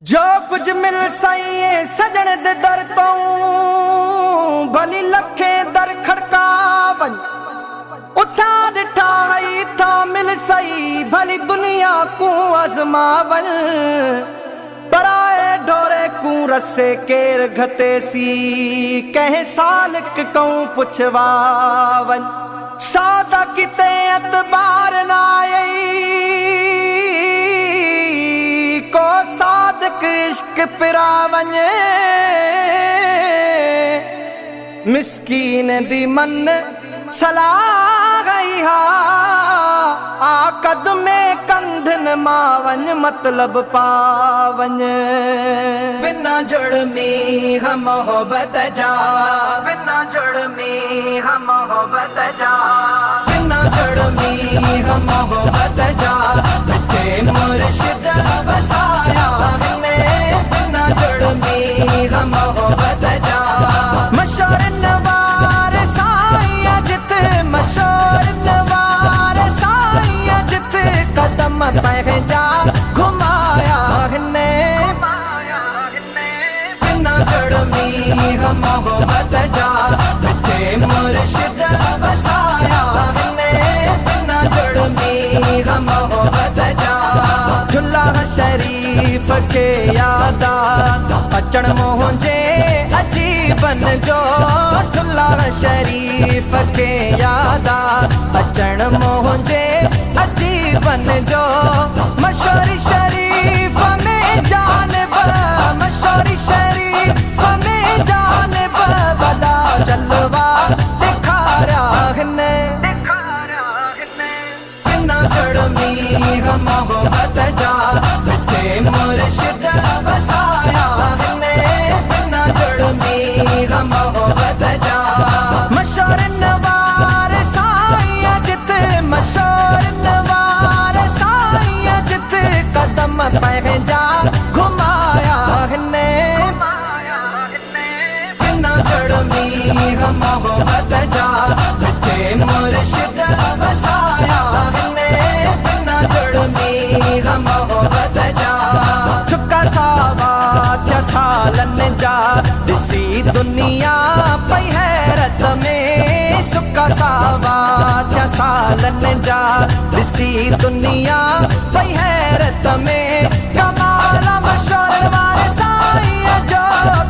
जो कुछ मिल सही सजण दे दर तो भली लखे दर खड़कावन उठा दिठा है था मिल सही भली दुनिया को आजमावन पराए ढोरे को रसे केर घते सी कह सालक कहूं पुछवावन सादा किते अतबार ना को सादक इश्क पिरावन मिस्कीन दी मन सलाह गई हा आकद में कंधन मावन मतलब पावन बिना जुड़ में हम मोहब्बत जा बिना जुड़ में हम मोहब्बत जा बिना जुड़ में हम मोहब्बत जा बिठे मुर्शिद बसाया ने बिना जुड़ में हम मोहब्बत जा मशहूर नवार साया जित मशहूर नवार साया जित कदम पे जा घुमाया ने बिना जुड़ में हम मोहब्बत जा बिठे मुर्शिद बसाया ने बिना जुड़ में हम मोहब्बत जा झुल्ला शरीफ के यादा अचण मुझे अजीबन जो झुल्ला शरीफ के यादा अचण मुझे अजीबन जो मशहूर शरीफ में जानब मशहूर शरीफ में जानब बदा जलवा दिखारा ने बिना जड़ में हम मोहब्बत जा बिठे मुर्शिद बसाया ने बिना जड़ में हम मोहब्बत जा मशहूर नवार साया जित मशहूर नवार साया जित कदम पे जा घुमाया ने बिना जड़ में हम मोहब्बत जा बिठे मुर्शिद बसाया ने बिना जड़ में हम मोहब्बत जा चुका सावा क्या सालन जा दिसी दुनिया पई हैरत में सुका सावा क्या सालन जा दिसी दुनिया पई हैरत में कमाला मशहूर वार साईं जो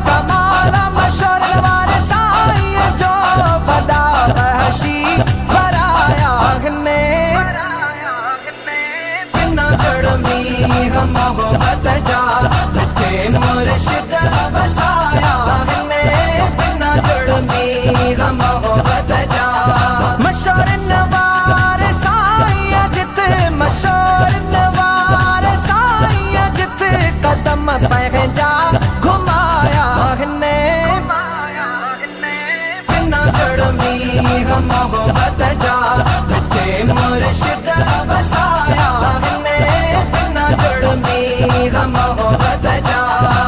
कमाला मशहूर वार साईं जो बदा हशी बराया ने बिना जड़ में हम मोहब्बत जा बिठे मुर्शिद बसाया ने बिना जड़ में हम मोहब्बत जा मशहूर नवार साईं जित मशहूर नवार साईं जित कदम पे जा घुमाया ने बिना जड़ में हम मोहब्बत जा बिठे मुर्शिद बसाया ने बिना जड़ में हम मोहब्बत जा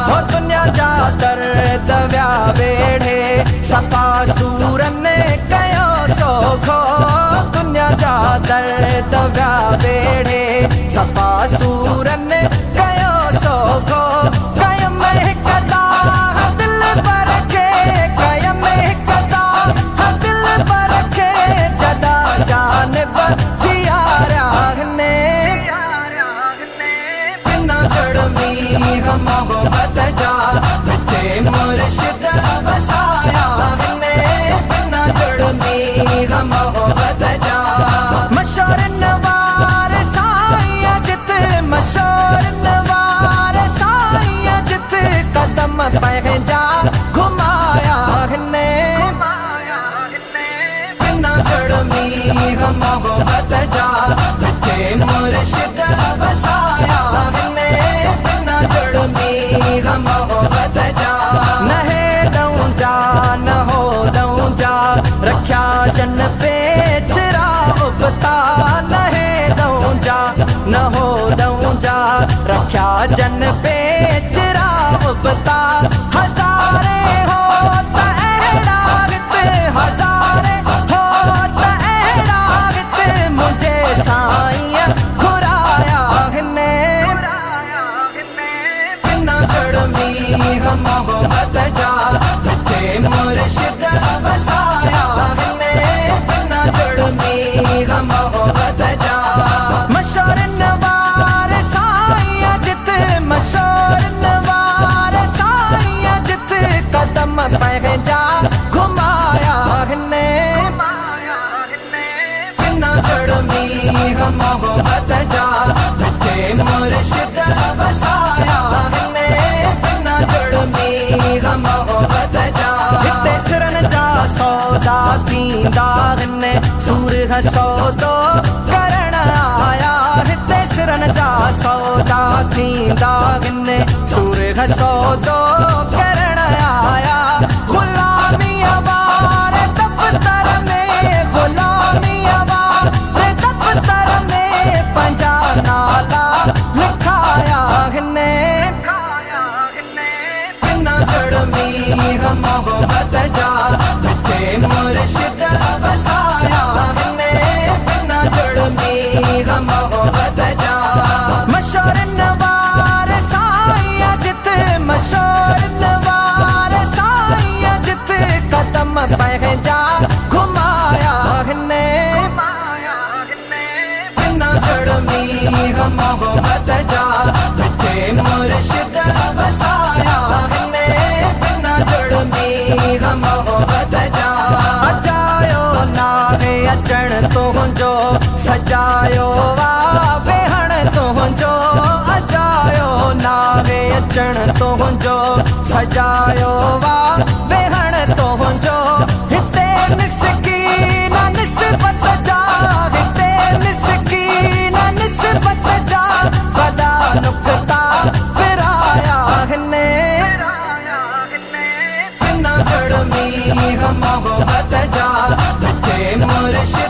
वो दुनिया जा दर्द व्या वेढ़े सपा सूरन कयो सोखो दुनिया जा दर्द व्या वेढ़े सपा सूरन कयो सोखो कयम कदा दिल पर के कयम कदा दिल पर के जदा जानब जियारा ने बिना जड़ में हम मोहब्बत जा बिठे मुर्शिद बसाया ने बिना जड़ में हम मोहब्बत जा मशहूर नवार साईं जित मशहूर नवार साईं जित कदम पे जा घुमाया ने बिना जड़ में हम मोहब्बत जा बिठे मुर्शिद बसाया ने बिना जड़ में हम मोहब्बत जा नहे दऊं जा न हो दऊं जा रख्या जन पे चिरा उबता नहे दऊं जा न हो दऊं जा रख्या जन पे चिरा उबता हजारे हो हजारे हो मुझे साईं घुराया ने बिना जुड़मी हम मोहब्बत जा मिठे मुर्शिद बसाया ने बिना जुड़मी हम मोहब्बत जा मशहूर नवार साईं जित मशहूर नवार साईं जित कदम पह जा घुमाया ने बिना जुड़मी हम मोहब्बत जा मिठे मुर्शिद बसाया ने बिना जुड़मी हम मोहब्बत जा हिते सिरन जा सौदा थींदा ने सूर सौदो करण आया हिते सिरन जा सौदा थींदा ने सूर सौदो करण आया गुलामी अवार दफ्तर में गुलामी अवार दफ्तर में पंजा नाला लिखाया ने बिना जुड़मी हम मोहब्बत जा मिठे मुर्शिद बसाया ने बिना जुड़मी हम मोहब्बत जा मशहूर नवार साईं जित मशहूर नवार साईं जित कदम पह जा घुमाया ने बिना जुड़मी हम मोहब्बत जा मिठे मुर्शिद बसाया ने बिना जुड़मी हम मोहब्बत जा अजायो नावे अचण तुंहिंजो सजायो वा बेहण तुंहिंजो अजायो नावे अचण तुंहिंजो सजायो वा बेहण तुंहिंजो हिते मिसकीन निस्बत जा हिते मिसकीन निस्बत जा वॾा नुक्ता विराया ने बिना जुड़मी हम मोहब्बत जा मिठे मुर्शिद